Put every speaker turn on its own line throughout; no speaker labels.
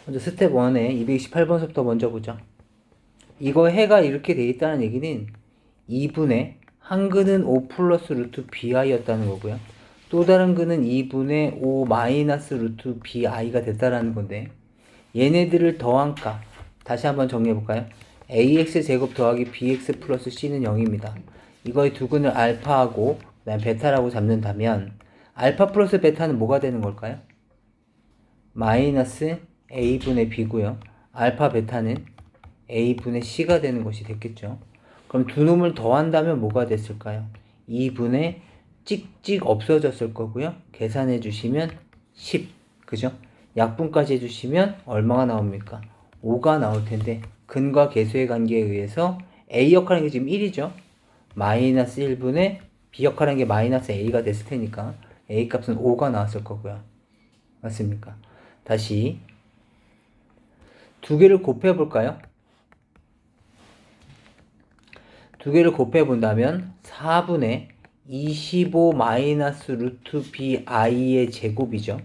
먼저 스텝 1에 228번부터 먼저 보죠. 이거 해가 이렇게 돼 있다는 얘기는 2분의 한 근은 5 플러스 루트 bi였다는 거고요. 또 다른 근은 2분의 5 마이너스 루트 bi가 됐다라는 건데, 얘네들을 더한 값 다시 한번 정리해 볼까요? ax 제곱 더하기 bx 플러스 c는 0입니다. 이거의 두 근을 알파하고 그다음 베타라고 잡는다면 알파 플러스 베타는 뭐가 되는 걸까요? 마이너스 a분의 b고요. 알파 베타는 a분의 c가 되는 것이 됐겠죠. 그럼 두 놈을 더한다면 뭐가 됐을까요? 2분의 찍찍 없어졌을 거고요. 계산해 주시면 10. 그죠? 약분까지 해주시면 얼마가 나옵니까? 5가 나올 텐데 근과 계수의 관계에 의해서 a 역할하는 게 지금 1이죠. 마이너스 1분의 b 역할하는 게 마이너스 a가 됐을 테니까 a 값은 5가 나왔을 거고요. 맞습니까? 다시 두 개를 곱해 볼까요? 두 개를 곱해 본다면 4분의 25 마이너스 루트 bi의 제곱이죠.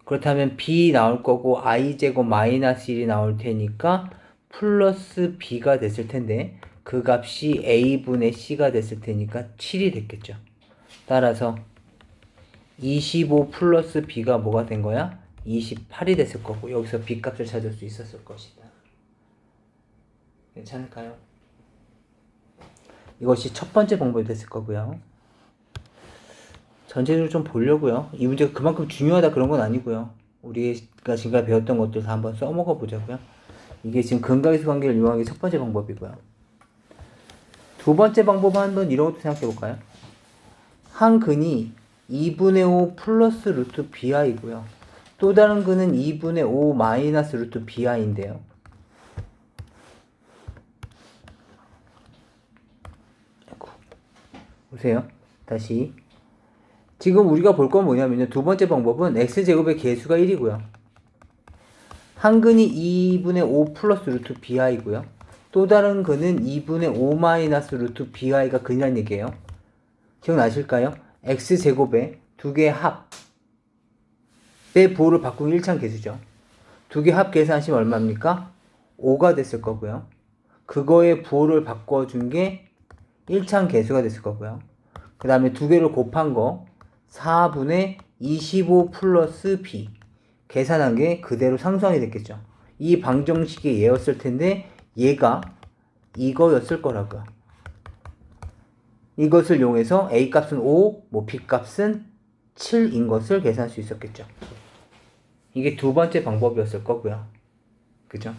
그렇다면 b 나올 거고 i 제곱 마이너스 1이 나올 테니까 플러스 b가 됐을 텐데 그 값이 a분의 c가 됐을 테니까 7이 됐겠죠. 따라서 25 플러스 b가 뭐가 된 거야? 28이 됐을 거고 여기서 b 값을 찾을 수 있었을 것이다. 괜찮을까요? 이것이 첫 번째 방법이 됐을 거고요. 전체적으로 좀 보려고요. 이 문제가 그만큼 중요하다 그런 건 아니고요. 우리가 지금까지 배웠던 것들 다 한번 써먹어 보자고요. 이게 지금 근각에서 관계를 이용하는 게 첫 번째 방법이고요. 두 번째 방법은 한번 이런 것도 생각해 볼까요? 한 근이 2분의 5 플러스 루트 bi이고요. 또 다른 근은 2분의 5 마이너스 루트 bi인데요. 보세요. 다시. 지금 우리가 볼 건 뭐냐면요. 두 번째 방법은 x제곱의 개수가 1이고요. 한 근이 2분의 5 플러스 루트 bi이고요. 또 다른 근은 2분의 5 마이너스 루트 bi가 근이라는 얘기예요. 기억나실까요? x제곱의 두 개의 합의 부호를 바꾼 1차 계수죠. 두 개 합 계산하시면 얼마입니까? 5가 됐을 거고요. 그거의 부호를 바꿔준 게 1차 계수가 됐을 거고요. 그 다음에 두 개를 곱한 거 4분의 25 플러스 b 계산한 게 그대로 상수항이 됐겠죠. 이 방정식이 얘였을 텐데 얘가 이거였을 거라고요. 이것을 이용해서 a 값은 5, b 값은 7인 것을 계산할 수 있었겠죠. 이게 두 번째 방법이었을 거고요. 그죠?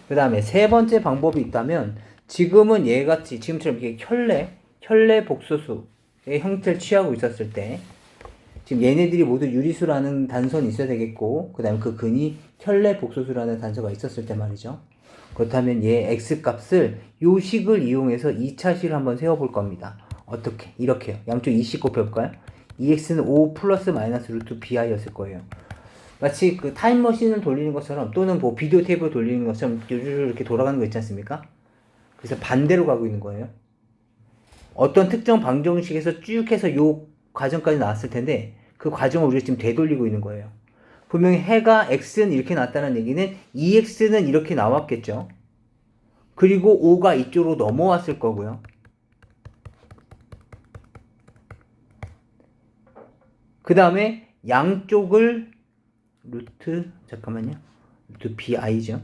그 다음에 세 번째 방법이 있다면 지금은 얘같이 지금처럼 이렇게 혈내 복소수의 형태를 취하고 있었을 때 지금 얘네들이 모두 유리수라는 단선이 있어야 되겠고 그 다음에 그 근이 혈내 복소수라는 단서가 있었을 때 말이죠. 그렇다면 얘 x값을 요 식을 이용해서 2차식을 한번 세워볼 겁니다. 어떻게? 이렇게요. 양쪽 2씩 곱해볼까요? 2x는 5 플러스 마이너스 루트 bi였을 거예요. 마치 그 타임머신을 돌리는 것처럼 또는 뭐 비디오 테이프를 돌리는 것처럼 이렇게 돌아가는 거 있지 않습니까? 그래서 반대로 가고 있는 거예요. 어떤 특정 방정식에서 쭉 해서 요 과정까지 나왔을 텐데 그 과정을 우리가 지금 되돌리고 있는 거예요. 분명히 해가 x는 이렇게 나왔다는 얘기는 2x는 이렇게 나왔겠죠. 그리고 5가 이쪽으로 넘어왔을 거고요. 그 다음에 양쪽을 루트 bi죠.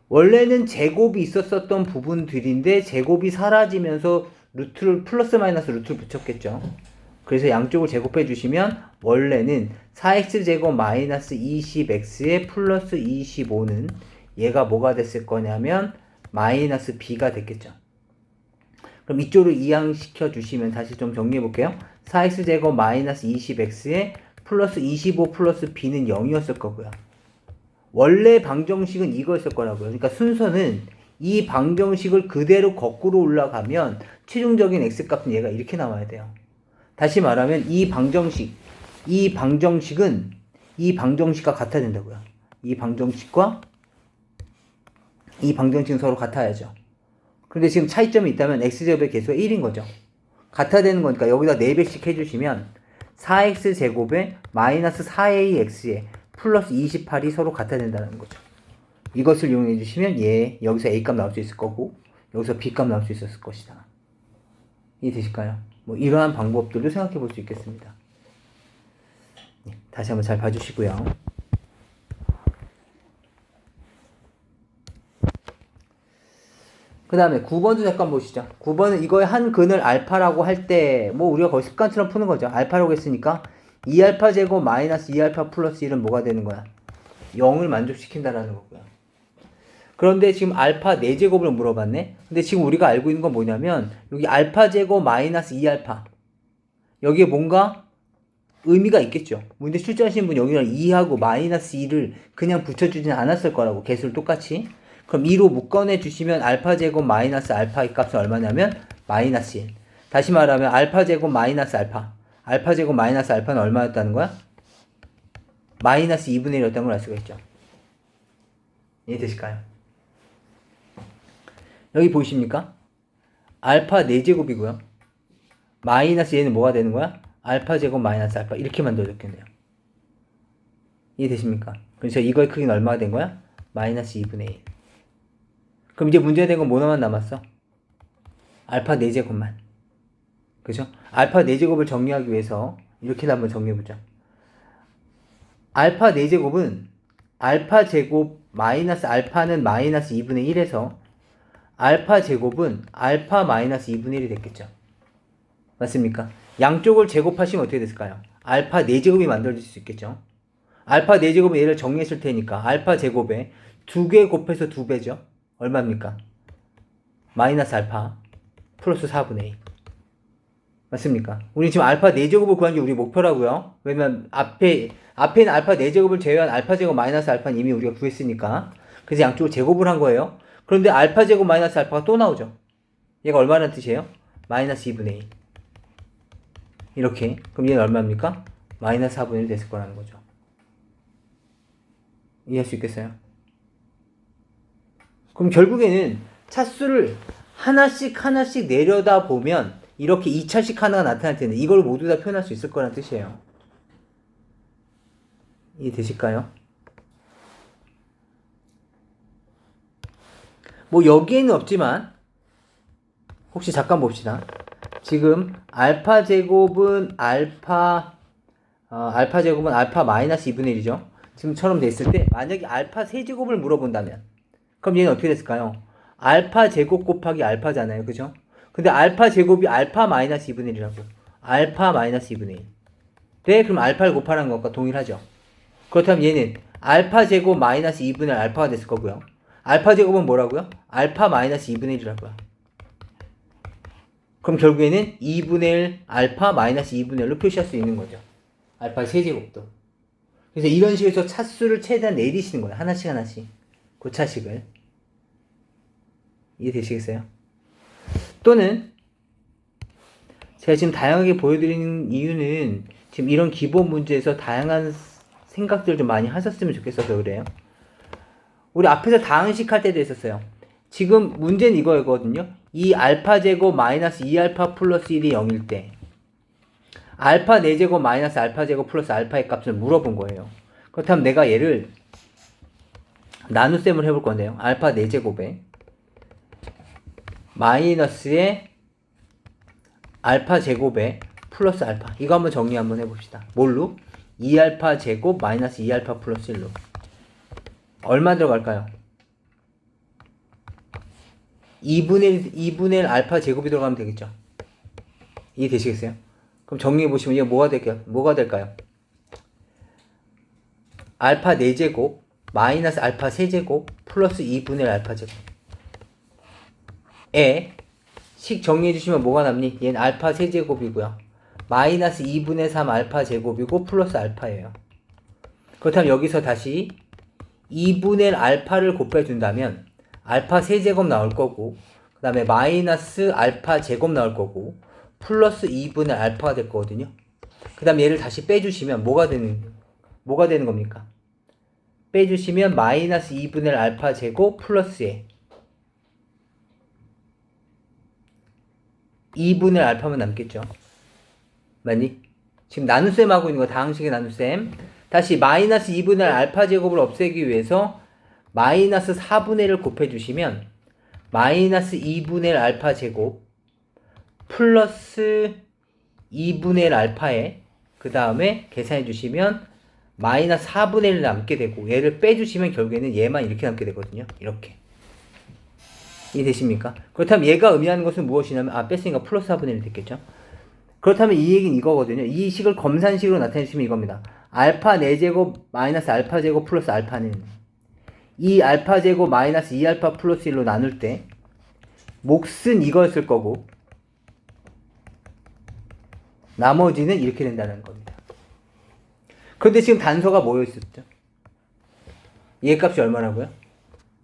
원래는 제곱이 있었던 부분들인데 제곱이 사라지면서 루트를 플러스 마이너스 루트를 붙였겠죠. 그래서 양쪽을 제곱해 주시면 원래는 4x제곱 마이너스 20x에 플러스 25는 얘가 뭐가 됐을 거냐면 마이너스 b가 됐겠죠. 그럼 이쪽으로 이항시켜 주시면 다시 좀 정리해 볼게요. 4x제곱 마이너스 20x에 플러스 25 플러스 b는 0이었을 거고요. 원래 방정식은 이거였을 거라고요. 그러니까 순서는 이 방정식을 그대로 거꾸로 올라가면 최종적인 x값은 얘가 이렇게 나와야 돼요. 다시 말하면 이 방정식은 이 방정식과 같아야 된다고요. 이 방정식과 이 방정식은 서로 같아야죠. 그런데 지금 차이점이 있다면 x제곱의 개수가 1인 거죠. 같아야 되는 거니까 여기다 4배씩 해주시면 4x제곱에 마이너스 4ax에 플러스 28이 서로 같아야 된다는 거죠. 이것을 이용해 주시면 여기서 A값 나올 수 있을 거고 여기서 B값 나올 수 있었을 것이다. 이해되실까요? 뭐 이러한 방법들도 생각해 볼 수 있겠습니다. 다시 한번 잘 봐주시고요. 그 다음에 9번도 잠깐 보시죠. 9번은 이거의 한 근을 알파라고 할 때 뭐 우리가 거의 습관처럼 푸는 거죠. 알파라고 했으니까 2알파 제곱 마이너스 2알파 플러스 1은 뭐가 되는 거야? 0을 만족시킨다라는 거고요. 그런데 지금 알파 4제곱을 물어봤네. 근데 지금 우리가 알고 있는 건 뭐냐면 여기 알파 제곱 마이너스 2알파 여기에 뭔가 의미가 있겠죠. 근데 출제하신 분 여기랑 2하고 마이너스 2를 그냥 붙여주지는 않았을 거라고. 개수를 똑같이. 그럼 2로 묶어내 주시면 알파 제곱 마이너스 알파의 값은 얼마냐면 마이너스 1. 다시 말하면 알파 제곱 마이너스 알파. 알파 제곱 마이너스 알파는 얼마였다는 거야? 마이너스 2분의 1이었다는 걸 알 수가 있죠. 이해되실까요? 여기 보이십니까? 알파 4제곱이고요. 마이너스 얘는 뭐가 되는 거야? 알파 제곱 마이너스 알파 이렇게 만들어졌겠네요. 이해되십니까? 그래서 이거의 크기는 얼마가 된 거야? 마이너스 2분의 1. 그럼 이제 문제된 건 뭐만 남았어? 알파 4제곱만. 그죠? 알파 4제곱을 정리하기 위해서 이렇게 한번 정리해보자. 알파 4제곱은 알파 제곱 마이너스 알파는 마이너스 2분의 1에서 알파 제곱은 알파 마이너스 2분의 1이 됐겠죠. 맞습니까? 양쪽을 제곱하시면 어떻게 됐을까요? 알파 4제곱이 만들어질 수 있겠죠. 알파 4제곱은 얘를 정리했을 테니까 알파 제곱에 2개 곱해서 2배죠. 얼마입니까? 마이너스 알파 플러스 4분의 2. 맞습니까? 우리 지금 알파 4제곱을 구한 게 우리 목표라고요. 왜냐면 앞에 있는 알파 4제곱을 제외한 알파 제곱 마이너스 알파는 이미 우리가 구했으니까. 그래서 양쪽을 제곱을 한 거예요. 그런데 알파 제곱 마이너스 알파가 또 나오죠. 얘가 얼마라는 뜻이에요? 마이너스 2분의 2. 이렇게. 그럼 얘는 얼마입니까? 마이너스 4분의 1 됐을 거라는 거죠. 이해할 수 있겠어요? 그럼 결국에는 차수를 하나씩 내려다 보면 이렇게 2차식 하나가 나타날 텐데 이걸 모두 다 표현할 수 있을 거라는 뜻이에요. 이해되실까요? 뭐 여기에는 없지만 혹시 잠깐 봅시다. 지금 알파 제곱은 알파 마이너스 2분의 1이죠. 지금처럼 됐을 때 만약에 알파 세제곱을 물어본다면 그럼 얘는 어떻게 됐을까요? 알파 제곱 곱하기 알파잖아요. 그죠? 근데 알파 제곱이 알파 마이너스 2분의 1이라고. 알파 마이너스 2분의 1. 네, 그럼 알파를 곱하라는 것과 동일하죠. 그렇다면 얘는 알파 제곱 마이너스 2분의 1 알파가 됐을 거고요. 알파 제곱은 뭐라고요? 알파 마이너스 2분의 1이라고요. 그럼 결국에는 2분의 1 알파 마이너스 2분의 1로 표시할 수 있는 거죠. 알파 세제곱도. 그래서 이런 식으로 해서 차수를 최대한 내리시는 거예요. 하나씩. 그 차식을. 이해되시겠어요? 또는 제가 지금 다양하게 보여드리는 이유는 지금 이런 기본 문제에서 다양한 생각들을 좀 많이 하셨으면 좋겠어서 그래요. 우리 앞에서 다항식 할 때도 있었어요. 지금 문제는 이거거든요. 이 알파 제곱 마이너스 2알파 플러스 1이 0일 때 알파 4제곱 마이너스 알파 제곱 플러스 알파의 값을 물어본 거예요. 그렇다면 내가 얘를 나눗셈을 해볼 건데요. 알파 4제곱에 마이너스의 알파 제곱에 플러스 알파. 이거 한번 정리 한번 해봅시다. 뭘로? 2알파 제곱 마이너스 2알파 플러스 1로. 얼마 들어갈까요? 2분의 1 알파 제곱이 들어가면 되겠죠. 이해되시겠어요? 그럼 정리해보시면 이게 뭐가 될까요? 알파 4제곱 마이너스 알파 세제곱 플러스 2분의 1 알파 제곱 에 식 정리해주시면 뭐가 남니? 얘는 알파 세제곱이고요. 마이너스 2분의 3 알파 제곱이고 플러스 알파예요. 그렇다면 여기서 다시 2분의 1 알파를 곱해준다면 알파 세제곱 나올 거고 그 다음에 마이너스 알파 제곱 나올 거고 플러스 2분의 알파가 될 거거든요. 그 다음에 얘를 다시 빼주시면 뭐가 되는 겁니까? 빼주시면 마이너스 2분의 1 알파 제곱 플러스에 2분의 1 알파만 남겠죠. 맞니? 지금 나눗셈 하고 있는 거 다항식의 나눗셈. 다시 마이너스 2분의 알파 제곱을 없애기 위해서 마이너스 4분의 1을 곱해주시면 마이너스 2분의 1 알파 제곱 플러스 2분의 1 알파에 그 다음에 계산해 주시면 마이너스 4분의 1 남게 되고 얘를 빼주시면 결국에는 얘만 이렇게 남게 되거든요. 이렇게. 이해되십니까? 그렇다면 얘가 의미하는 것은 무엇이냐면 뺐으니까 플러스 4분의 1 됐겠죠? 그렇다면 이 얘기는 이거거든요. 이 식을 검산식으로 나타내주시면 이겁니다. 알파 4제곱 마이너스 알파 제곱 플러스 알파는 이 알파 제곱 마이너스 2알파 플러스 1로 나눌 때 몫은 이거였을 거고 나머지는 이렇게 된다는 겁니다. 그런데 지금 단서가 뭐였었죠? 얘 값이 얼마라고요?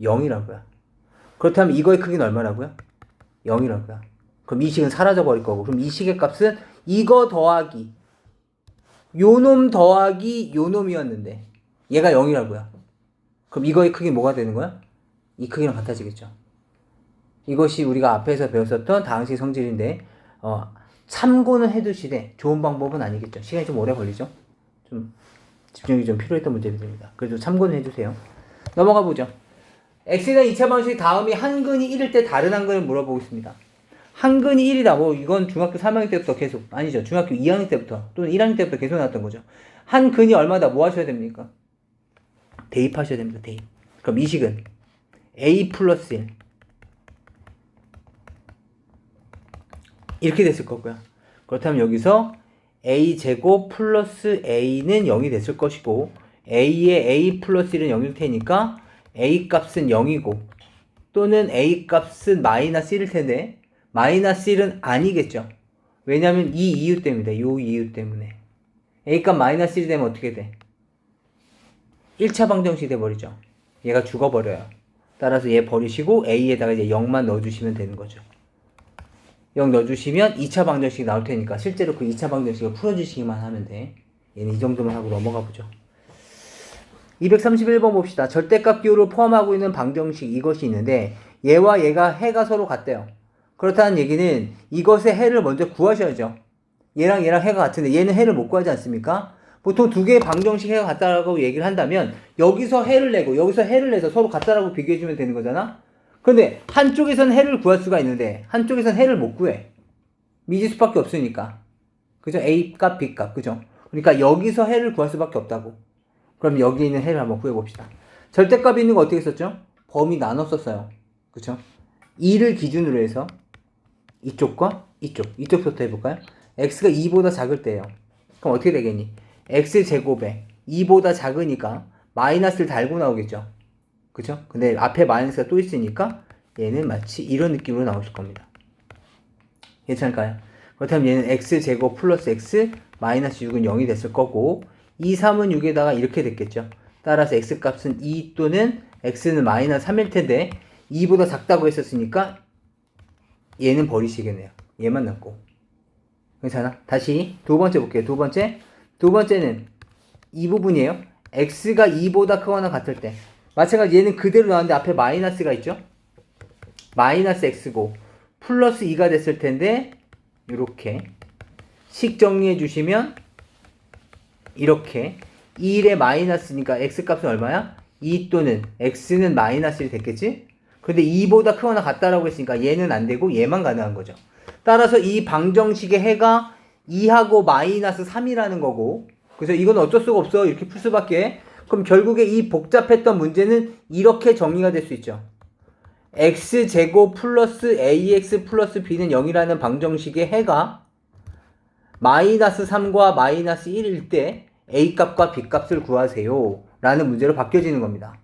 0이라고요. 그렇다면 이거의 크기는 얼마라고요? 0이라고요. 그럼 이 식은 사라져 버릴 거고 그럼 이 식의 값은 이거 더하기 요놈 더하기 요놈이었는데 얘가 0이라고요. 그럼 이거의 크기는 뭐가 되는 거야? 이 크기랑 같아지겠죠. 이것이 우리가 앞에서 배웠었던 다항식 성질인데 참고는 해두시되 좋은 방법은 아니겠죠. 시간이 좀 오래 걸리죠. 좀 집중이 좀 필요했던 문제들입니다. 그래도 참고는 해주세요. 넘어가 보죠. x에 대한 2차 방식 다음이 한근이 1일 때 다른 한근을 물어보고 있습니다. 한근이 1이다. 뭐 이건 중학교 3학년 때부터 계속 아니죠. 중학교 2학년 때부터 또는 1학년 때부터 계속 나왔던 거죠. 한근이 얼마다 뭐 하셔야 됩니까? 대입하셔야 됩니다. 대입. 그럼 이 식은 a 플러스 1 이렇게 됐을 거고요. 그렇다면 여기서 a 제곱 플러스 a는 0이 됐을 것이고 a의 a 플러스 1은 0일 테니까 a 값은 0이고 또는 a 값은 마이너스 1일 텐데 마이너스 1은 아니겠죠. 왜냐하면 이 이유 때문이다. 이 이유 때문에 a 값 마이너스 1이 되면 어떻게 돼? 1차 방정식이 돼버리죠. 얘가 죽어버려요. 따라서 얘 버리시고 a에다가 이제 0만 넣어주시면 되는 거죠. 0 넣어주시면 2차 방정식이 나올 테니까 실제로 그 2차 방정식을 풀어주시기만 하면 돼. 얘는 이 정도만 하고 넘어가 보죠. 231번 봅시다. 절대값 기호를 포함하고 있는 방정식 이것이 있는데 얘와 얘가 해가 서로 같대요. 그렇다는 얘기는 이것의 해를 먼저 구하셔야죠. 얘랑 해가 같은데 얘는 해를 못 구하지 않습니까? 보통 두 개의 방정식 해가 같다라고 얘기를 한다면 여기서 해를 내고 여기서 해를 내서 서로 같다라고 비교해주면 되는 거잖아? 근데 한쪽에선 해를 구할 수가 있는데 한쪽에선 해를 못 구해. 미지수밖에 없으니까. 그죠? A값, B값. 그죠? 그러니까 여기서 해를 구할 수밖에 없다고. 그럼 여기 있는 해를 한번 구해봅시다. 절대값이 있는 거 어떻게 썼죠? 범위 나눴었어요. 그죠? 2를 기준으로 해서 이쪽과 이쪽부터 해볼까요? x가 2보다 작을 때예요. 그럼 어떻게 되겠니? x제곱에 2보다 작으니까 마이너스를 달고 나오겠죠. 그죠? 근데 앞에 마이너스가 또 있으니까 얘는 마치 이런 느낌으로 나오실 겁니다. 괜찮을까요? 그렇다면 얘는 x제곱 플러스 x 마이너스 6은 0이 됐을 거고 2, 3은 6에다가 이렇게 됐겠죠. 따라서 x값은 2 또는 x는 마이너스 3일 텐데 2보다 작다고 했었으니까 얘는 버리시겠네요. 얘만 남고. 괜찮아? 다시 두 번째 볼게요. 두 번째는 이 부분이에요. x가 2보다 크거나 같을 때 마찬가지 얘는 그대로 나왔는데 앞에 마이너스가 있죠. 마이너스 x고 플러스 2가 됐을 텐데 이렇게 식 정리해 주시면 이렇게 1에 마이너스니까 x값은 얼마야? 2 또는 x는 마이너스 1 됐겠지? 근데 2보다 크거나 같다라고 했으니까 얘는 안 되고 얘만 가능한 거죠. 따라서 이 방정식의 해가 2하고 마이너스 3이라는 거고 그래서 이건 어쩔 수가 없어. 이렇게 풀 수밖에. 그럼 결국에 이 복잡했던 문제는 이렇게 정리가 될 수 있죠. x제곱 플러스 ax 플러스 b는 0이라는 방정식의 해가 마이너스 3과 마이너스 1일 때 a값과 b값을 구하세요 라는 문제로 바뀌어지는 겁니다.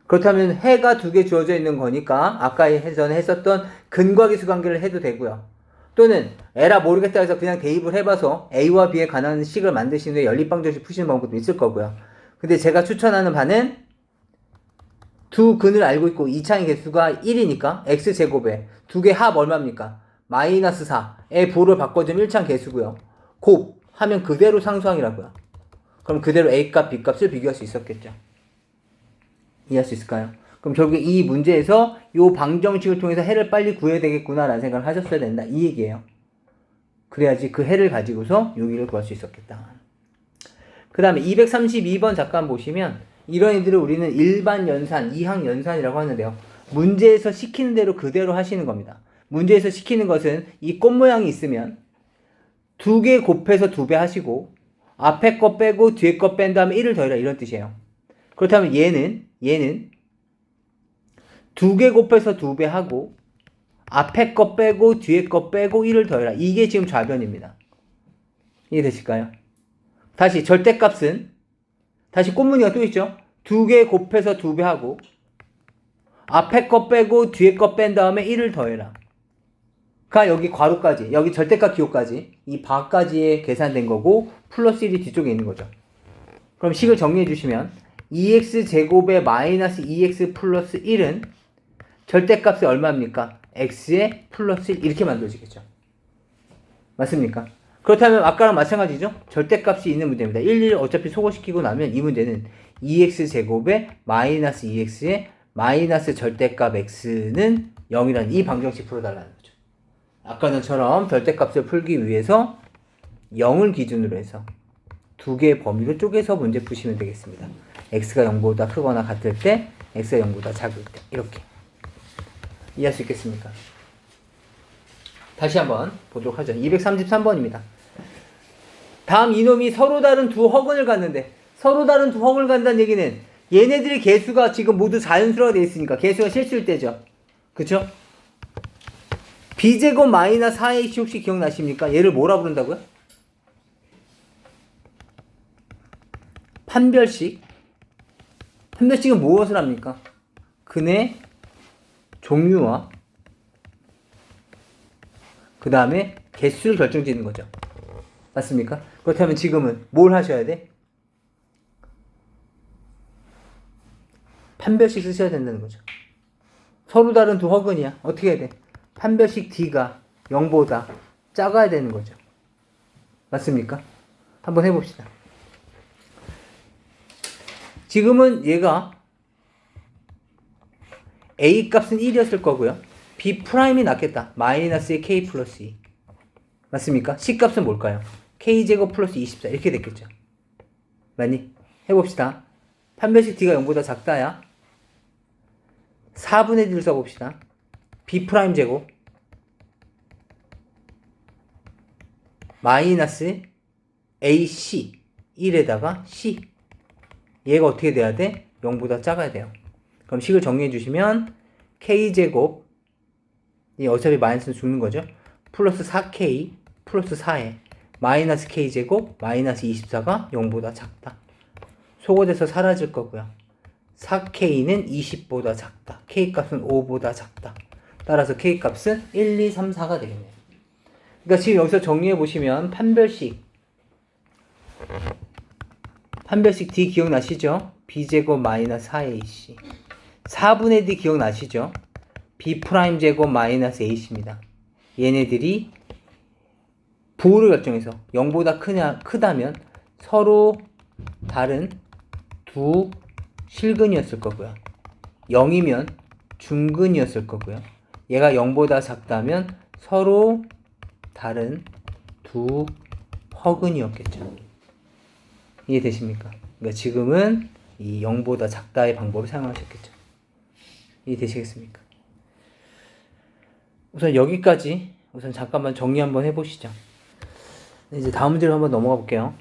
그렇다면 해가 두 개 주어져 있는 거니까 아까 전에 했었던 근과기수 관계를 해도 되고요. 또는 에라 모르겠다 해서 그냥 대입을 해봐서 a와 b에 관한 식을 만드신 후에 연립방정식 푸시는 방법도 있을 거고요. 근데 제가 추천하는 바는 두 근을 알고 있고 2창의 개수가 1이니까 x제곱에 두 개 합 얼마입니까? 마이너스 4의 부호를 바꿔주면 1창 개수고요. 곱 하면 그대로 상수항이라고요. 그럼 그대로 a값 b값을 비교할 수 있었겠죠. 이해할 수 있을까요? 그럼 결국에 이 문제에서 이 방정식을 통해서 해를 빨리 구해야 되겠구나 라는 생각을 하셨어야 된다 이 얘기예요. 그래야지 그 해를 가지고서 여기를 구할 수 있었겠다. 그 다음에 232번 잠깐 보시면 이런 애들을 우리는 일반 연산, 이항 연산이라고 하는데요. 문제에서 시키는 대로 그대로 하시는 겁니다. 문제에서 시키는 것은 이 꽃 모양이 있으면 2개 곱해서 2배 하시고 앞에 거 빼고 뒤에 거 뺀 다음에 1을 더해라 이런 뜻이에요. 그렇다면 얘는 2개 곱해서 2배 하고 앞에 거 빼고 뒤에 거 빼고 1을 더해라. 이게 지금 좌변입니다. 이해되실까요? 다시 절대값은 다시 꽃무늬가 또 있죠. 2개 곱해서 2배 하고 앞에 거 빼고 뒤에 거 뺀 다음에 1을 더해라. 가 여기 괄호까지, 여기 절대값 기호까지, 이 바까지에 계산된 거고 플러스 1이 뒤쪽에 있는 거죠. 그럼 식을 정리해 주시면 2x 제곱에 마이너스 2x 플러스 1은 절대값이 얼마입니까? x에 플러스 1 이렇게 만들어지겠죠. 맞습니까? 그렇다면 아까랑 마찬가지죠? 절대값이 있는 문제입니다. 1 어차피 소거시키고 나면 이 문제는 2x 제곱에 마이너스 2x에 마이너스 절대값 x는 0이라는 이 방정식 풀어달라는 거죠. 아까는처럼 절대값을 풀기 위해서 0을 기준으로 해서 두 개의 범위로 쪼개서 문제 푸시면 되겠습니다. x가 0보다 크거나 같을 때, x가 0보다 작을 때 이렇게 이해할 수 있겠습니까? 다시 한번 보도록 하죠. 233번입니다. 다음 이놈이 서로 다른 두 허근을 갖는데, 서로 다른 두 허근을 갖는다는 얘기는 얘네들의 개수가 지금 모두 자연수로가 되어 있으니까 개수가 실수일 때죠. 그쵸? b제곱 마이너스 4ac 혹시 기억나십니까? 얘를 뭐라 부른다고요? 판별식. 판별식은 무엇을 합니까? 근의 종류와 그 다음에 개수를 결정짓는 거죠. 맞습니까? 그렇다면 지금은 뭘 하셔야 돼? 판별식 쓰셔야 된다는 거죠. 서로 다른 두 허근이야. 어떻게 해야 돼? 판별식 D가 0보다 작아야 되는 거죠. 맞습니까? 한번 해봅시다. 지금은 얘가 A 값은 1이었을 거고요. B 프라임이 낫겠다. 마이너스의 K 플러스 2. 맞습니까? C 값은 뭘까요? K제곱 플러스 24 이렇게 됐겠죠. 맞니? 해봅시다. 판별식 D가 0보다 작다야. 4분의 D를 써봅시다. B 프라임 제곱 마이너스 AC 1에다가 C 얘가 어떻게 돼야 돼? 0보다 작아야 돼요. 그럼 식을 정리해 주시면 K제곱 이 어차피 마이너스는 죽는 거죠. 플러스 4K 플러스 4에 마이너스 K제곱 마이너스 24가 0보다 작다. 소거돼서 사라질 거고요. 4K는 20보다 작다. K값은 5보다 작다. 따라서 K값은 1, 2, 3, 4가 되겠네요. 그러니까 지금 여기서 정리해 보시면 판별식 D 기억나시죠? B제곱 마이너스 4AC 4분의 D 기억나시죠? B 프라임 제곱 마이너스 AC입니다. 얘네들이 부호를 결정해서 0보다 크다면 서로 다른 두 실근이었을 거고요. 0이면 중근이었을 거고요. 얘가 0보다 작다면 서로 다른 두 허근이었겠죠. 이해되십니까? 그러니까 지금은 이 0보다 작다의 방법을 사용하셨겠죠. 이해되시겠습니까? 우선 여기까지 우선 잠깐만 정리 한번 해보시죠. 이제 다음 문제로 한번 넘어가 볼게요.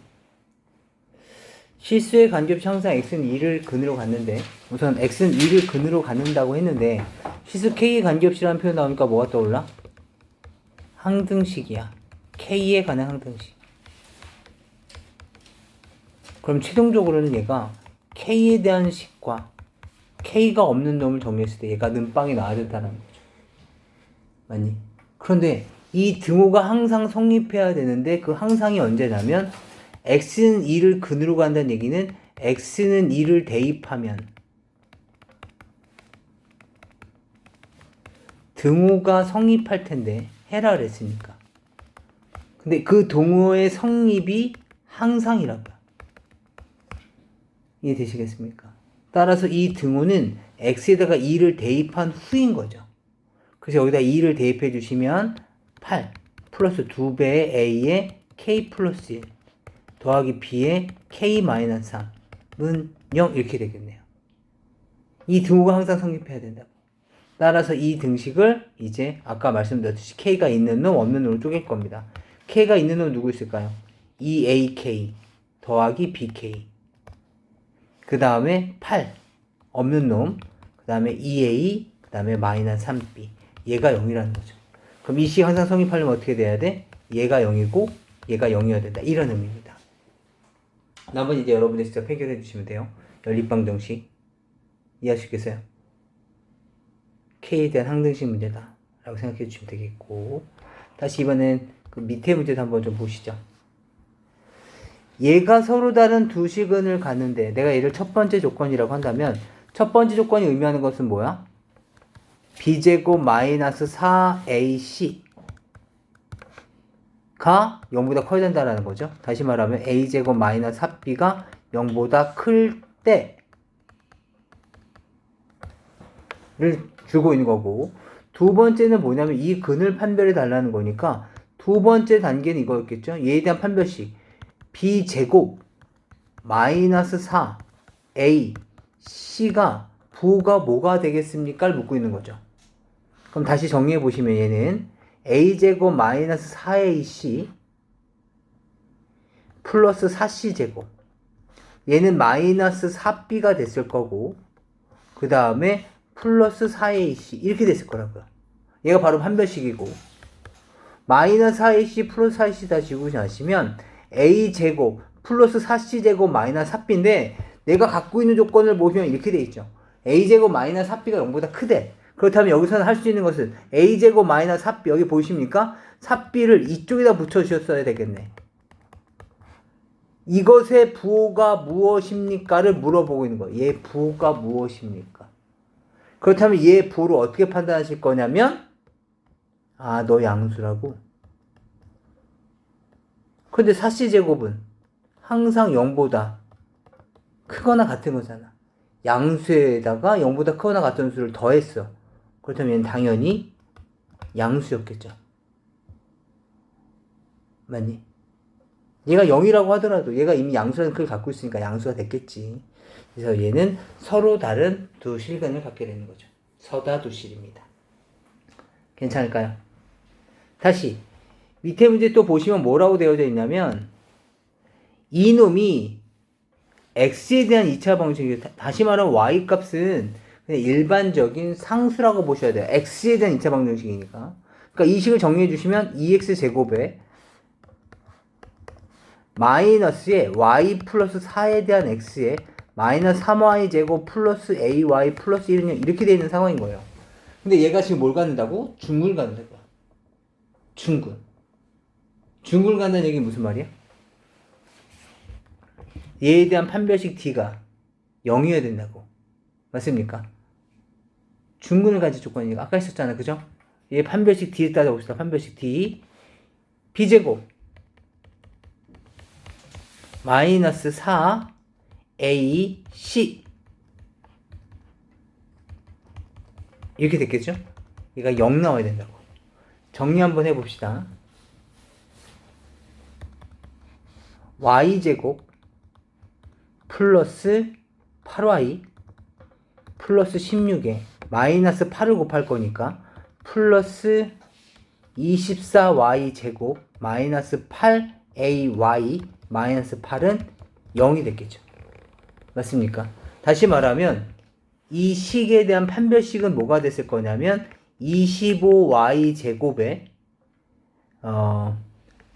실수의 간접시 항상 x는 2를 근으로 갖는데 우선 x는 2를 근으로 갖는다고 했는데 실수 k의 간접시라는 표현 나오니까 뭐가 떠올라? 항등식이야. k에 관한 항등식. 그럼 최종적으로는 얘가 k에 대한 식과 k가 없는 놈을 정리했을 때 얘가 는빵이 나와야 된다는 거죠. 맞니? 그런데 이 등호가 항상 성립해야 되는데 그 항상이 언제냐면 x는 2를 근으로 간다는 얘기는 x는 2를 대입하면 등호가 성립할 텐데 해라 그랬으니까. 근데 그 등호의 성립이 항상이라고요. 이해되시겠습니까? 따라서 이 등호는 x에다가 2를 대입한 후인 거죠. 그래서 여기다 2를 대입해 주시면 8 플러스 2배의 a에 k 플러스 1 더하기 b의 k-3은 0 이렇게 되겠네요. 이 등호가 항상 성립해야 된다고. 따라서 이 등식을 이제 아까 말씀드렸듯이 k가 있는 놈 없는 놈으로 쪼갤 겁니다. k가 있는 놈 누구 있을까요? 2ak 더하기 bk 그 다음에 8 없는 놈 그 다음에 2a 그 다음에 마이너스 3b 얘가 0이라는 거죠. 그럼 이 식 항상 성립하려면 어떻게 돼야 돼? 얘가 0이고 얘가 0이어야 된다. 이런 의미입니다. 나머지 이제 여러분들 직접 해결해 주시면 돼요. 연립방정식 이해할 수 있겠어요? K에 대한 항등식 문제다 라고 생각해 주시면 되겠고, 다시 이번엔 그 밑에 문제도 한번 좀 보시죠. 얘가 서로 다른 두 식은을 갖는데 내가 얘를 첫 번째 조건이라고 한다면 첫 번째 조건이 의미하는 것은 뭐야? b제곱 마이너스 4ac 가 0보다 커야 된다라는 거죠. 다시 말하면 a제곱 마이너스 4b가 0보다 클 때를 주고 있는 거고, 두 번째는 뭐냐면 이 근을 판별해 달라는 거니까 두 번째 단계는 이거였겠죠. 얘에 대한 판별식 b제곱 마이너스 4a c가 부호가 뭐가 되겠습니까?를 묻고 있는 거죠. 그럼 다시 정리해 보시면 얘는 a제곱 마이너스 4ac 플러스 4c제곱, 얘는 마이너스 4b가 됐을 거고 그 다음에 플러스 4ac 이렇게 됐을 거라고요. 얘가 바로 판별식이고, 마이너스 4ac 플러스 4ac 다 지우고 나시면 a제곱 플러스 4c제곱 마이너스 4b인데 내가 갖고 있는 조건을 보시면 이렇게 돼 있죠. a제곱 마이너스 4b가 0보다 크대. 그렇다면 여기서는 할 수 있는 것은 a제곱 마이너스 4b, 여기 보이십니까? 4b를 이쪽에다 붙여주셨어야 되겠네. 이것의 부호가 무엇입니까?를 물어보고 있는 거예요. 얘 부호가 무엇입니까? 그렇다면 얘 부호를 어떻게 판단하실 거냐면, 아, 너 양수라고? 근데 4c제곱은 항상 0보다 크거나 같은 거잖아. 양수에다가 0보다 크거나 같은 수를 더했어. 그렇다면 얘는 당연히 양수였겠죠. 맞니? 얘가 0이라고 하더라도 얘가 이미 양수라는 크기를 갖고 있으니까 양수가 됐겠지. 그래서 얘는 서로 다른 두 실근을 갖게 되는 거죠. 서다두실입니다. 괜찮을까요? 다시 밑에 문제 또 보시면 뭐라고 되어져 있냐면, 이놈이 x에 대한 2차 방정식이에요. 다시 말하면 y 값은 그냥 일반적인 상수라고 보셔야 돼요. x에 대한 2차 방정식이니까. 그러니까 이 식을 정리해 주시면 2x 제곱에 마이너스에 y 플러스 4에 대한 x에 마이너스 3y 제곱 플러스 ay 플러스 1은 이렇게 되어 있는 상황인 거예요. 근데 얘가 지금 뭘 갖는다고? 중근을 갖는다고요. 중근. 중근을 갖는다는 얘기는 무슨 말이야? 얘에 대한 판별식 d가 0이어야 된다고. 맞습니까? 중근을 가질 조건이니까 아까 했었잖아. 그죠? 얘 판별식 d에 따져봅시다. 판별식 d b제곱 마이너스 4ac 이렇게 됐겠죠? 얘가 0 나와야 된다고. 정리 한번 해봅시다. y제곱 플러스 8y 플러스 16에 마이너스 8을 곱할 거니까 플러스 24y 제곱 마이너스 8ay 마이너스 8은 0이 됐겠죠. 맞습니까? 다시 말하면 이 식에 대한 판별식은 뭐가 됐을 거냐면 25y 제곱에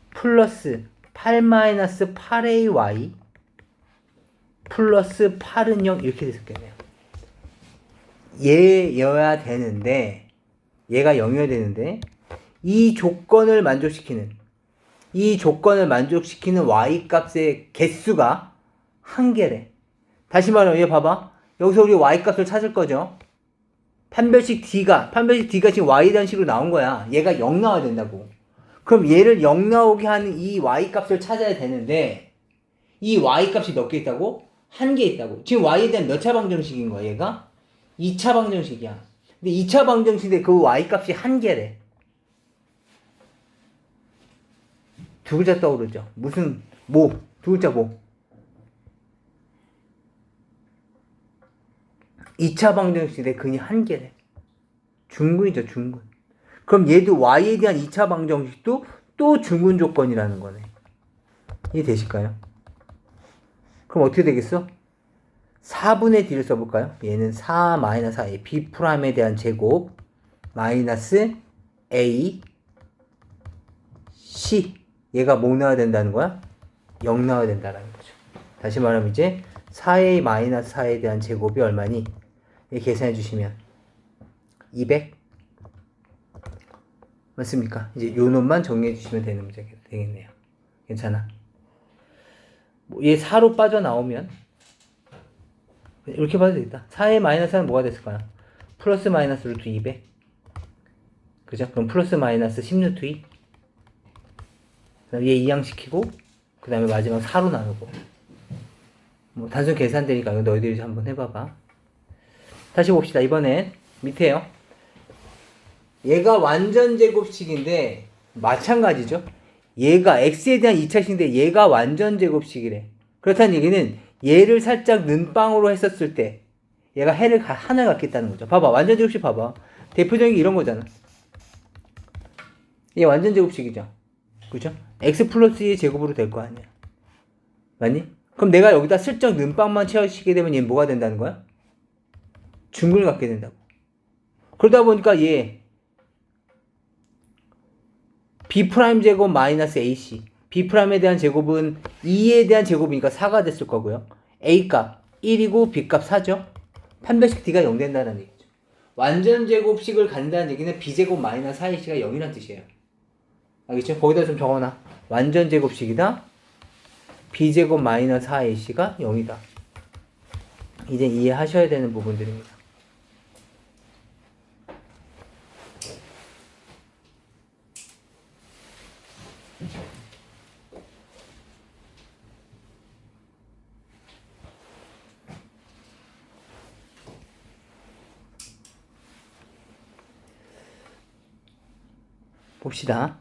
플러스 8 마이너스 8ay 플러스 8은 0 이렇게 됐었겠네요. 얘여야 되는데, 얘가 0이어야 되는데 이 조건을 만족시키는 y 값의 개수가 한 개래. 다시 말하면 얘 봐봐. 여기서 우리 y 값을 찾을 거죠. 판별식 d가 지금 y에 대한 식으로 나온 거야. 얘가 0 나와야 된다고. 그럼 얘를 0 나오게 하는 이 y 값을 찾아야 되는데, 이 y 값이 몇 개 있다고? 한 개 있다고. 지금 y에 대한 몇 차 방정식인 거야, 얘가? 2차 방정식이야. 근데 2차 방정식인데 그 y 값이 한 개래. 두 글자 떠오르죠? 무슨, 두 두 글자 뭐? 2차 방정식의 근이 한 개래. 중근이죠, 중근. 그럼 얘도 y에 대한 2차 방정식도 또 중근 조건이라는 거네. 이해되실까요? 그럼 어떻게 되겠어? 4분의 d를 써볼까요? 얘는 4 마이너스 4a b'에 대한 제곱 마이너스 a c 얘가 뭐 나와야 된다는 거야? 0 나와야 된다는 거죠. 다시 말하면 이제 4a 마이너스 4에 대한 제곱이 얼마니? 이 계산해 주시면 200 맞습니까? 이제 요 놈만 정리해 주시면 되는 문제가 되겠네요. 괜찮아? 얘 4로 빠져나오면 이렇게 봐도 되겠다. 4의 마이너스 4는 뭐가 됐을까요? 플러스 마이너스 루트 200 그죠? 그럼 플러스 마이너스 10루트 2 그 다음에 얘 이항시키고 그 다음에 마지막 4로 나누고 뭐 단순 계산되니까 이거 너희들이 한번 해봐봐. 다시 봅시다. 이번엔 밑에요. 얘가 완전 제곱식인데 마찬가지죠. 얘가 x에 대한 2차식인데 얘가 완전 제곱식이래. 그렇다는 얘기는 얘를 살짝 는빵으로 했었을 때 얘가 해를 하나 갖겠다는 거죠. 봐봐. 완전 제곱식 봐봐. 대표적인 게 이런 거잖아. 얘 완전 제곱식이죠. 그죠? x 플러스 2의 제곱으로 될 거 아니야. 맞니? 그럼 내가 여기다 슬쩍 는빵만 채워시게 되면 얘는 뭐가 된다는 거야? 중근을 갖게 된다고. 그러다 보니까 얘 b' 제곱 마이너스 ac b'에 대한 제곱은 2에 대한 제곱이니까 4가 됐을 거고요. a값 1이고 b값 4죠. 판별식 d가 0 된다는 얘기죠. 완전 제곱식을 간다는 얘기는 b제곱 마이너스 4ac가 0이란 뜻이에요. 알겠죠? 거기다 좀 적어놔. 완전 제곱식이다. b제곱 마이너스 4ac가 0이다. 이제 이해하셔야 되는 부분들입니다. 봅시다.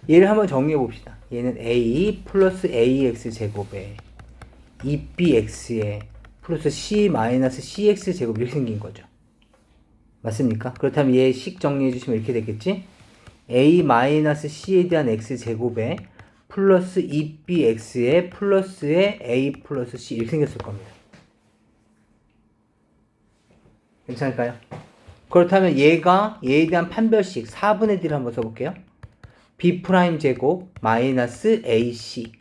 얘를 한번 정리해 봅시다. 얘는 a 플러스 ax 제곱에 2bx에 플러스 c 마이너스 cx 제곱 이렇게 생긴 거죠. 맞습니까? 그렇다면 얘 식 정리해 주시면 이렇게 되겠지? a 마이너스 c에 대한 x 제곱에 플러스 2bx에 플러스에 a 플러스 c 이렇게 생겼을 겁니다. 괜찮을까요? 그렇다면 얘가 얘에 대한 판별식 4분의 d를 한번 써볼게요. b' 제곱 마이너스 ac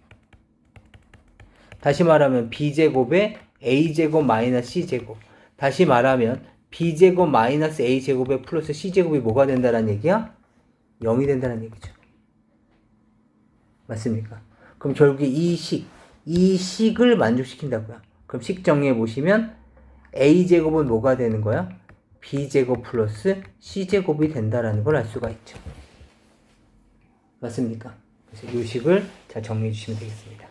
다시 말하면 b제곱에 a제곱 마이너스 c제곱 다시 말하면 b제곱 마이너스 a제곱에 플러스 c제곱이 뭐가 된다는 얘기야? 0이 된다는 얘기죠. 맞습니까? 그럼 결국에 이 식을 만족시킨다고요. 그럼 식 정리해 보시면 a제곱은 뭐가 되는 거야? b제곱 플러스 c제곱이 된다라는 걸 알 수가 있죠. 맞습니까? 그래서 이 식을 잘 정리해 주시면 되겠습니다.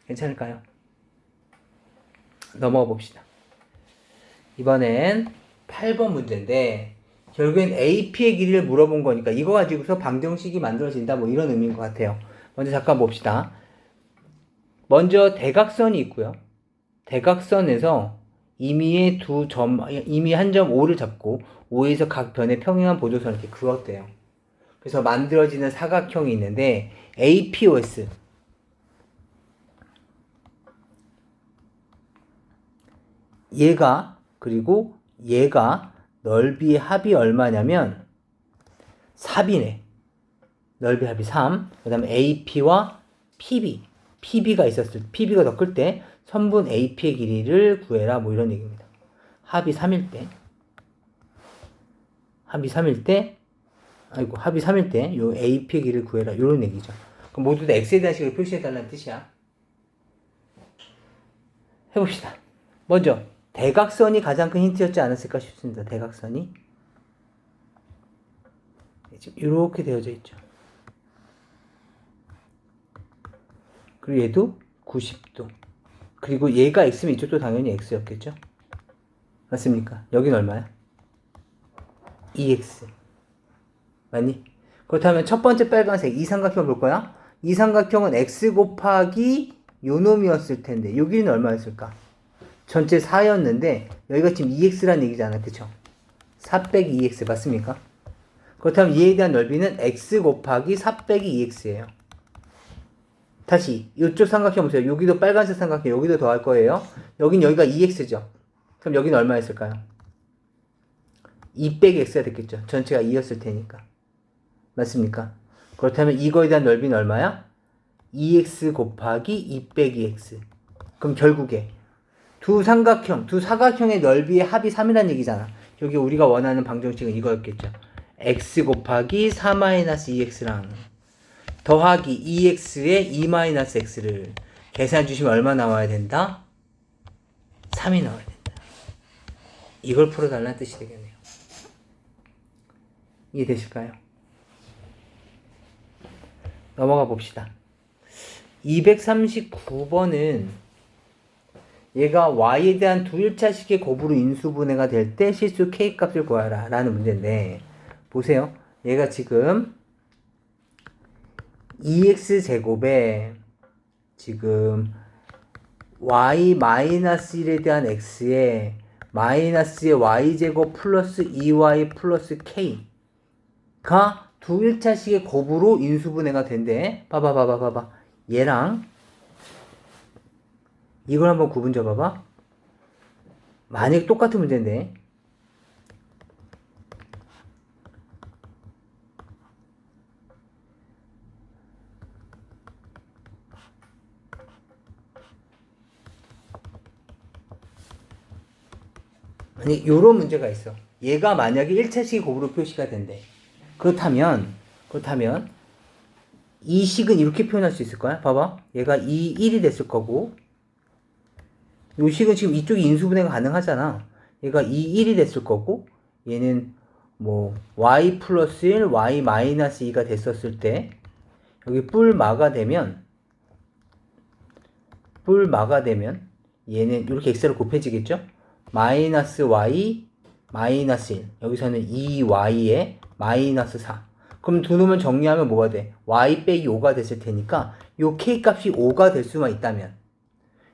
괜찮을까요? 넘어가 봅시다. 이번엔 8번 문제인데 결국엔 AP의 길이를 물어본 거니까 이거 가지고서 방정식이 만들어진다 뭐 이런 의미인 것 같아요. 먼저 잠깐 봅시다. 먼저 대각선이 있고요. 대각선에서 임의의 임의 한 점 O를 잡고 O에서 각 변의 평행한 보조선을 이렇게 그었대요. 그래서 만들어지는 사각형이 있는데 APOS 얘가 그리고 얘가 넓이의 합이 얼마냐면 3이네. 넓이 합이 3. 그 다음에 AP와 PB가 있었을 때, PB가 더 클 때 선분 AP의 길이를 구해라 뭐 이런 얘기입니다. 합이 3일 때 합이 3일 때 요 AP의 길이를 구해라 이런 얘기죠. 그럼 모두 다 X에 대한 식을 표시해달라는 뜻이야. 해봅시다. 먼저 대각선이 가장 큰 힌트였지 않았을까 싶습니다. 대각선이 지금 이렇게 되어져 있죠. 그리고 얘도 90도. 그리고 얘가 X면 이쪽도 당연히 X였겠죠. 맞습니까? 여긴 얼마야? 2X. 맞니? 그렇다면 첫 번째 빨간색 이 삼각형 볼 거야? 이 삼각형은 x 곱하기 요 놈이었을 텐데 여기는 얼마였을까? 전체 4였는데 여기가 지금 2x라는 얘기잖아. 그쵸? 4 빼기 2x 맞습니까? 그렇다면 얘에 대한 넓이는 x 곱하기 4 빼기 2x예요. 다시 이쪽 삼각형 보세요. 여기도 빨간색 삼각형 여기도 더할 거예요. 여기가 2x죠. 그럼 여기는 얼마였을까요? 2 빼기 x가 됐겠죠. 전체가 2였을 테니까. 맞습니까? 그렇다면 이거에 대한 넓이는 얼마야? 2x 곱하기 2 빼기 x. 그럼 결국에 두 사각형의 넓이의 합이 3이라는 얘기잖아. 여기 우리가 원하는 방정식은 이거였겠죠. x 곱하기 4-2x랑 더하기 2x에 2-x를 계산해 주시면 얼마 나와야 된다? 3이 나와야 된다. 이걸 풀어달라는 뜻이 되겠네요. 이해되실까요? 넘어가 봅시다. 239번은 얘가 y에 대한 두 1차식의 곱으로 인수분해가 될 때 실수 k 값을 구하라 라는 문제인데 보세요. 얘가 지금 2x제곱에 지금 y-1에 대한 x에 마이너스의 y제곱 플러스 2y 플러스 k가 두 1차식의 곱으로 인수분해가 된대. 봐봐. 얘랑 이걸 한번 구분 줘봐봐. 만약에 똑같은 문제인데 아니 요런 문제가 있어. 얘가 만약에 1차식의 곱으로 표시가 된대. 그렇다면 이 식은 이렇게 표현할 수 있을 거야. 봐봐. 얘가 1이 됐을 거고 요 식은 지금 이쪽이 인수분해가 가능하잖아. 얘가 1이 됐을 거고 얘는 뭐 y 플러스 1, y 마이너스 2가 됐었을 때 여기 뿔마가 되면 얘는 이렇게 x로 곱해지겠죠? 마이너스 y 마이너스 1 여기서는 2y에 마이너스 4 그럼 두 놈을 정리하면 뭐가 돼? y 빼기 5가 됐을 테니까 요 k값이 5가 될 수만 있다면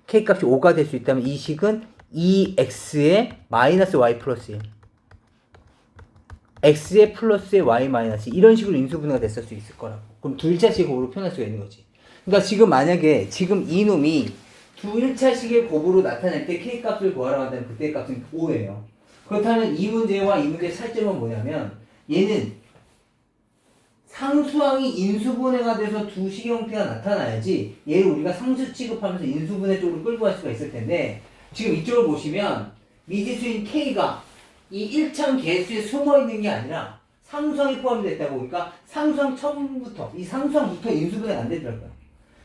k값이 5가 될 수 있다면 이 식은 2x에 마이너스 y 플러스 1 x에 플러스에 y 마이너스 이런 식으로 인수분해가 됐을 수 있을 거라고. 그럼 두 1차식의 곱으로 표현할 수가 있는 거지. 그러니까 지금 만약에 지금 이 놈이 두 1차식의 곱으로 나타낼 때 k값을 구하라고 한다면 그때 값은 5예요. 그렇다면 이 문제와 이 문제의 차이점은 뭐냐면 얘는 상수항이 인수분해가 돼서 두 식 형태가 나타나야지 얘를 우리가 상수 취급하면서 인수분해 쪽으로 끌고 갈 수가 있을 텐데 지금 이쪽을 보시면 미지수인 k가 이 1차 개수에 숨어있는 게 아니라 상수항이 포함이 됐다고. 그러니까 상수항 처음부터 이 상수항부터 인수분해가 안 되더라고요.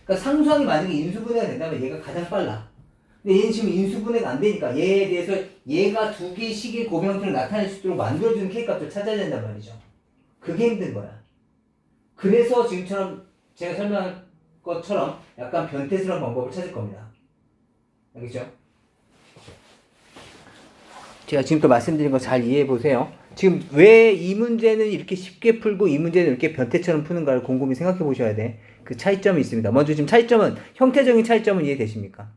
그러니까 상수항이 만약에 인수분해가 된다면 얘가 가장 빨라. 근데 얘는 지금 인수분해가 안 되니까 얘에 대해서 얘가 두 개의 식의 곱 형태를 나타낼 수 있도록 만들어주는 k값을 찾아야 된단 말이죠. 그게 힘든 거야. 그래서 지금처럼 제가 설명한 것처럼 약간 변태스러운 방법을 찾을 겁니다. 알겠죠? 제가 지금부터 말씀드린 거 잘 이해해 보세요. 지금 왜 이 문제는 이렇게 쉽게 풀고 이 문제는 이렇게 변태처럼 푸는가를 곰곰이 생각해 보셔야 돼. 그 차이점이 있습니다. 먼저 지금 차이점은 형태적인 차이점은 이해되십니까?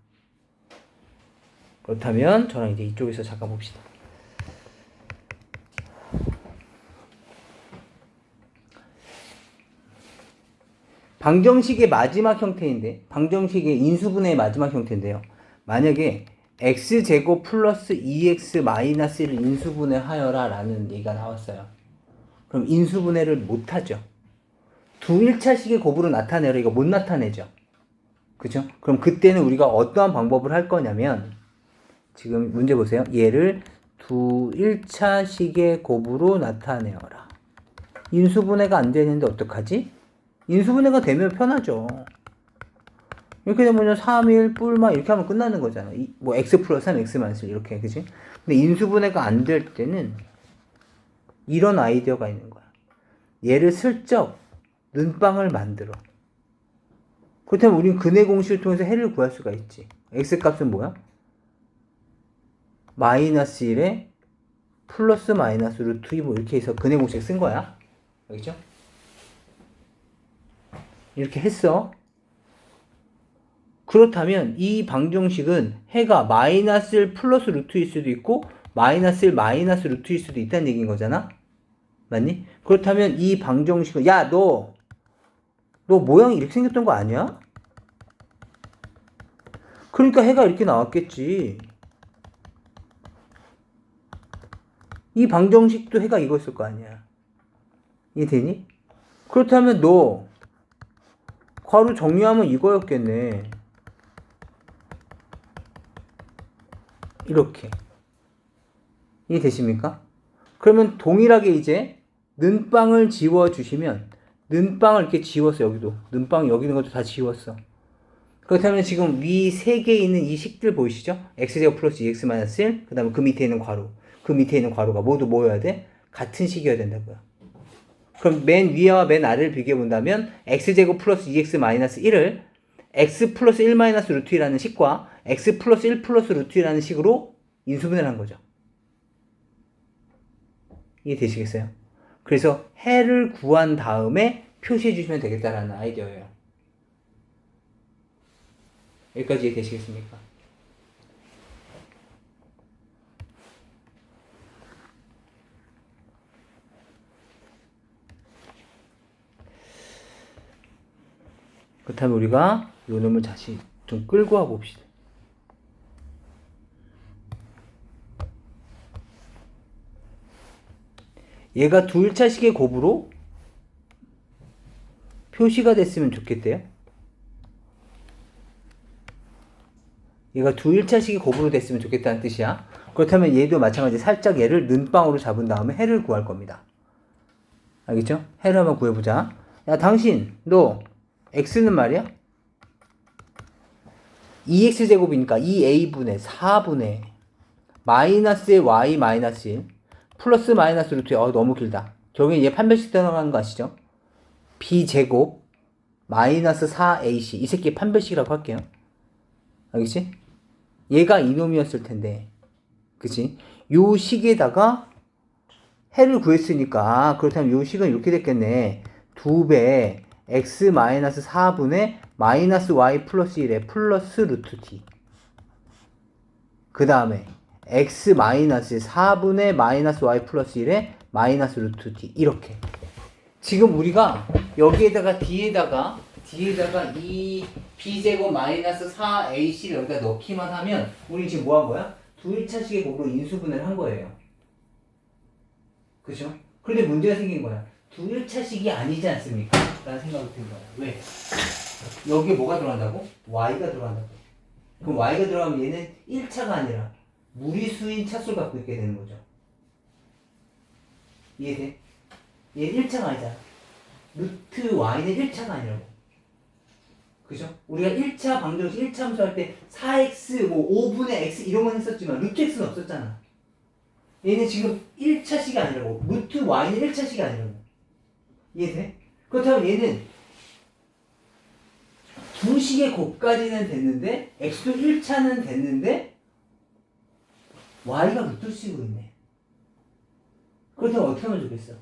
그렇다면 저랑 이제 이쪽에서 잠깐 봅시다. 방정식의 마지막 형태인데 방정식의 인수분해의 마지막 형태인데요. 만약에 x제곱 플러스 2x 마이너스 1을 인수분해하여라 라는 얘기가 나왔어요. 그럼 인수분해를 못하죠. 두 1차식의 곱으로 나타내라 이거 못 나타내죠. 그죠? 그럼 그때는 우리가 어떠한 방법을 할 거냐면 지금 문제 보세요. 얘를 두 1차식의 곱으로 나타내어라. 인수분해가 안 되는데 어떡하지? 인수분해가 되면 편하죠. 이렇게 되면 3, 1, 뿔마 이렇게 하면 끝나는 거잖아. 뭐 x 플러스 3, x 마이너스 1 이렇게 그지? 근데 인수분해가 안 될 때는 이런 아이디어가 있는 거야. 얘를 슬쩍 눈빵을 만들어. 그렇다면 우리는 근해 공식을 통해서 해를 구할 수가 있지. x 값은 뭐야? 마이너스 1에 플러스 마이너스 루트 2 뭐 이렇게 해서 근해 공식 쓴 거야. 알겠죠? 이렇게 했어. 그렇다면 이 방정식은 해가 마이너스 1 플러스 루트일 수도 있고 마이너스 1 마이너스 루트일 수도 있다는 얘기인 거잖아. 맞니? 그렇다면 이 방정식은 야, 너 모양이 이렇게 생겼던 거 아니야? 그러니까 해가 이렇게 나왔겠지. 이 방정식도 해가 이거였을 거 아니야. 이해되니? 그렇다면 너 괄호 정리하면 이거였겠네. 이렇게. 이해되십니까? 그러면 동일하게 이제 는빵을 지워주시면 는빵을 이렇게 지웠어. 여기도 는빵 여기 있는 것도 다 지웠어. 그렇다면 지금 위 세 개에 있는 이 식들 보이시죠? x제곱 플러스 2x-1 그 다음에 그 밑에 있는 괄호 그 밑에 있는 괄호가 모두 뭐여야 돼? 같은 식이어야 된다고요. 그럼 맨 위와 맨 아래를 비교해 본다면 x제곱 플러스 2x-1을 x 플러스 1 마이너스 루트 1이라는 식과 x 플러스 1 플러스 루트 1이라는 식으로 인수분해를 한 거죠. 이해되시겠어요? 그래서 해를 구한 다음에 표시해 주시면 되겠다라는 아이디어예요. 여기까지 이해되시겠습니까? 그렇다면 우리가 요 놈을 다시 좀 끌고 와 봅시다. 얘가 두 1차식의 곱으로 표시가 됐으면 좋겠대요. 얘가 두 1차식의 곱으로 됐으면 좋겠다는 뜻이야. 그렇다면 얘도 마찬가지 살짝 얘를 는빵으로 잡은 다음에 해를 구할 겁니다. 알겠죠? 해를 한번 구해보자. 야, 당신 너 x는 말이야 2x제곱이니까 2a분의 4분의 마이너스의 y 마이너스 1 플러스 마이너스 루트 너무 길다. 결국엔 얘 판별식 들어가는 거 아시죠? b제곱 마이너스 4ac 이 새끼 판별식이라고 할게요. 알겠지? 얘가 이놈이었을 텐데 그치? 요 식에다가 해를 구했으니까 그렇다면 요 식은 이렇게 됐겠네. 2배 x 마이너스 4분의 마이너스 y 플러스 1의 플러스 루트 t 그 다음에 x 마이너스 4분의 마이너스 y 플러스 1의 마이너스 루트 t 이렇게 지금 우리가 여기에다가 뒤에다가 이 b제곱 마이너스 4ac를 여기다 넣기만 하면 우리 지금 뭐 한 거야? 두 1차식의 곱으로 인수분해를 한 거예요. 그죠? 그런데 문제가 생긴 거야. 두 1차식이 아니지 않습니까? 라는 생각이 든 거야. 왜? 여기에 뭐가 들어간다고? y가 들어간다고. 그럼 y가 들어가면 얘는 1차가 아니라 무리수인 차수를 갖고 있게 되는 거죠. 이해돼? 얘는 1차가 아니잖아. 루트 y는 1차가 아니라고. 그죠? 우리가 1차 방정식 1차 함수 할 때 4x, 뭐 5분의 x 이런 건 했었지만 루트 x는 없었잖아. 얘는 지금 1차식이 아니라고. 루트 y는 1차식이 아니라고. 이해돼? 그렇다면 얘는 두 식의 곱까지는 됐는데 x도 1차는 됐는데 y가 루트를 쓰고 있네. 그렇다면 어떻게 하면 좋겠어?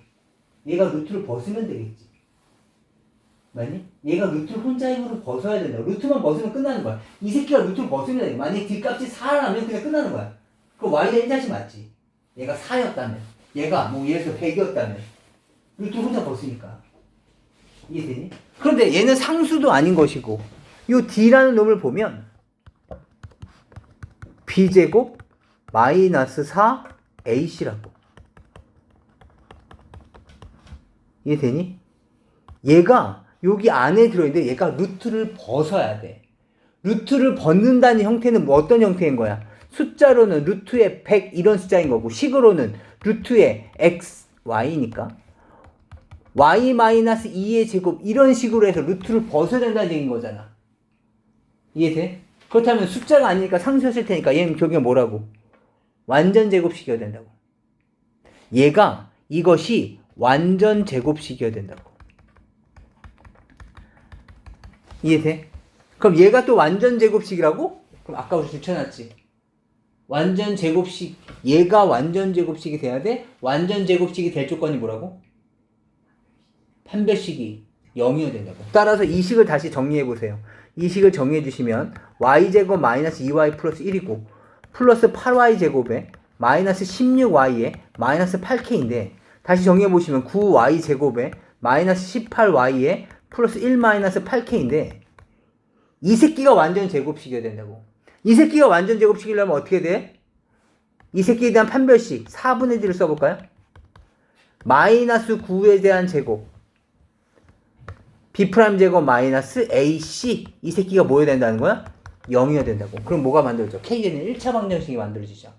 얘가 루트를 벗으면 되겠지. 맞니? 얘가 루트를 혼자 힘으로 벗어야 된다. 루트만 벗으면 끝나는 거야. 이 새끼가 루트를 벗으면 돼. 만약에 뒷값이 4라면 그냥 끝나는 거야. 그럼 y가 1자식 맞지? 얘가 4였다면 얘가 뭐 예를 들어서 100이었다면 루트를 혼자 벗으니까. 이해되니? 그런데 얘는 상수도 아닌 것이고 이 d라는 놈을 보면 b제곱 마이너스 4ac라고. 이해되니? 얘가 여기 안에 들어있는데 얘가 루트를 벗어야 돼. 루트를 벗는다는 형태는 뭐 어떤 형태인 거야? 숫자로는 루트의 100 이런 숫자인 거고 식으로는 루트의 x, y니까 y-2의 제곱 이런 식으로 해서 루트를 벗어야 된다는 얘기인 거잖아. 이해돼? 그렇다면 숫자가 아니니까 상수였을 테니까 얘는 결국에 뭐라고? 완전 제곱식이어야 된다고. 얘가 이것이 완전 제곱식이어야 된다고. 이해돼? 그럼 얘가 또 완전 제곱식이라고? 그럼 아까 우리 붙여놨지. 완전 제곱식, 얘가 완전 제곱식이 돼야 돼? 완전 제곱식이 될 조건이 뭐라고? 판별식이 0이어야 된다고. 따라서 이 식을 다시 정리해 보세요. 이 식을 정리해 주시면 y제곱 마이너스 2y 플러스 1이고 플러스 8y제곱에 마이너스 16y에 마이너스 8k인데 다시 정리해 보시면 9y제곱에 마이너스 18y에 플러스 1 마이너스 8k인데 이 새끼가 완전 제곱식이어야 된다고. 이 새끼가 완전 제곱식이려면 어떻게 돼? 이 새끼에 대한 판별식 4분의 1을 써볼까요? 마이너스 9에 대한 제곱 B' 제곱 마이너스 AC 이 새끼가 뭐여야 된다는 거야? 0이어야 된다고. 그럼 뭐가 만들어져? K는 1차 방정식이 만들어지죠.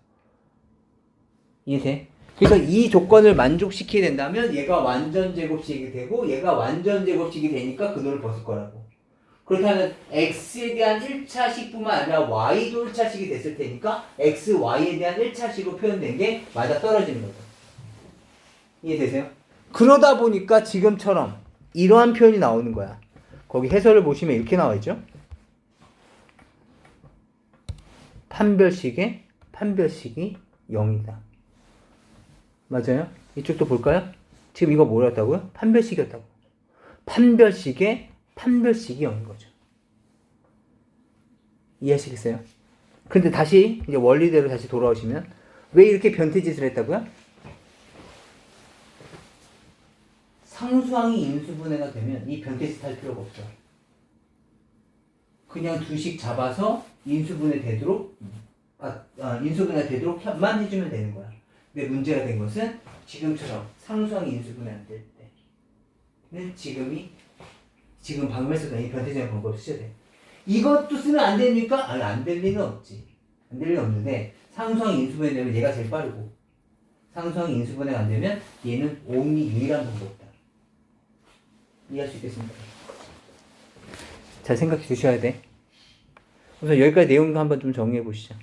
이해돼? 그래서 이 조건을 만족시키게 된다면 얘가 완전 제곱식이 되고 얘가 완전 제곱식이 되니까 근호를 벗을 거라고. 그렇다면 x에 대한 1차식뿐만 아니라 y도 1차식이 됐을 테니까 x, y에 대한 1차식으로 표현된 게 맞아 떨어지는 거죠. 이해되세요? 그러다 보니까 지금처럼 이러한 표현이 나오는 거야. 거기 해설을 보시면 이렇게 나와 있죠. 판별식의 판별식이 0이다. 맞아요? 이쪽도 볼까요? 지금 이거 뭐였다고요? 판별식이었다고. 판별식의 판별식이 0인 거죠. 이해하시겠어요? 근데 다시 이제 원리대로 다시 돌아오시면 왜 이렇게 변태짓을 했다고요? 상수항이 인수분해가 되면 이 변태짓 할 필요가 없죠. 그냥 두 식 잡아서 인수분해 되도록 인수분해 되도록만 해주면 되는 거야. 근데 문제가 된 것은 지금처럼 상수항이 인수분해 안 될 때는 지금 방금 했었던 이 변태적인 방법을 쓰셔야 돼. 이것도 쓰면 안 됩니까? 아니, 안 될 리는 없지. 안 될 리는 없는데 상수항이 인수분해 되면 얘가 제일 빠르고 상수항이 인수분해가 안 되면 얘는 only 유일한 방법이다. 이해할 수 있겠습니까? 잘 생각해 주셔야 돼. 우선 여기까지 내용 한번 좀 정리해 보시죠.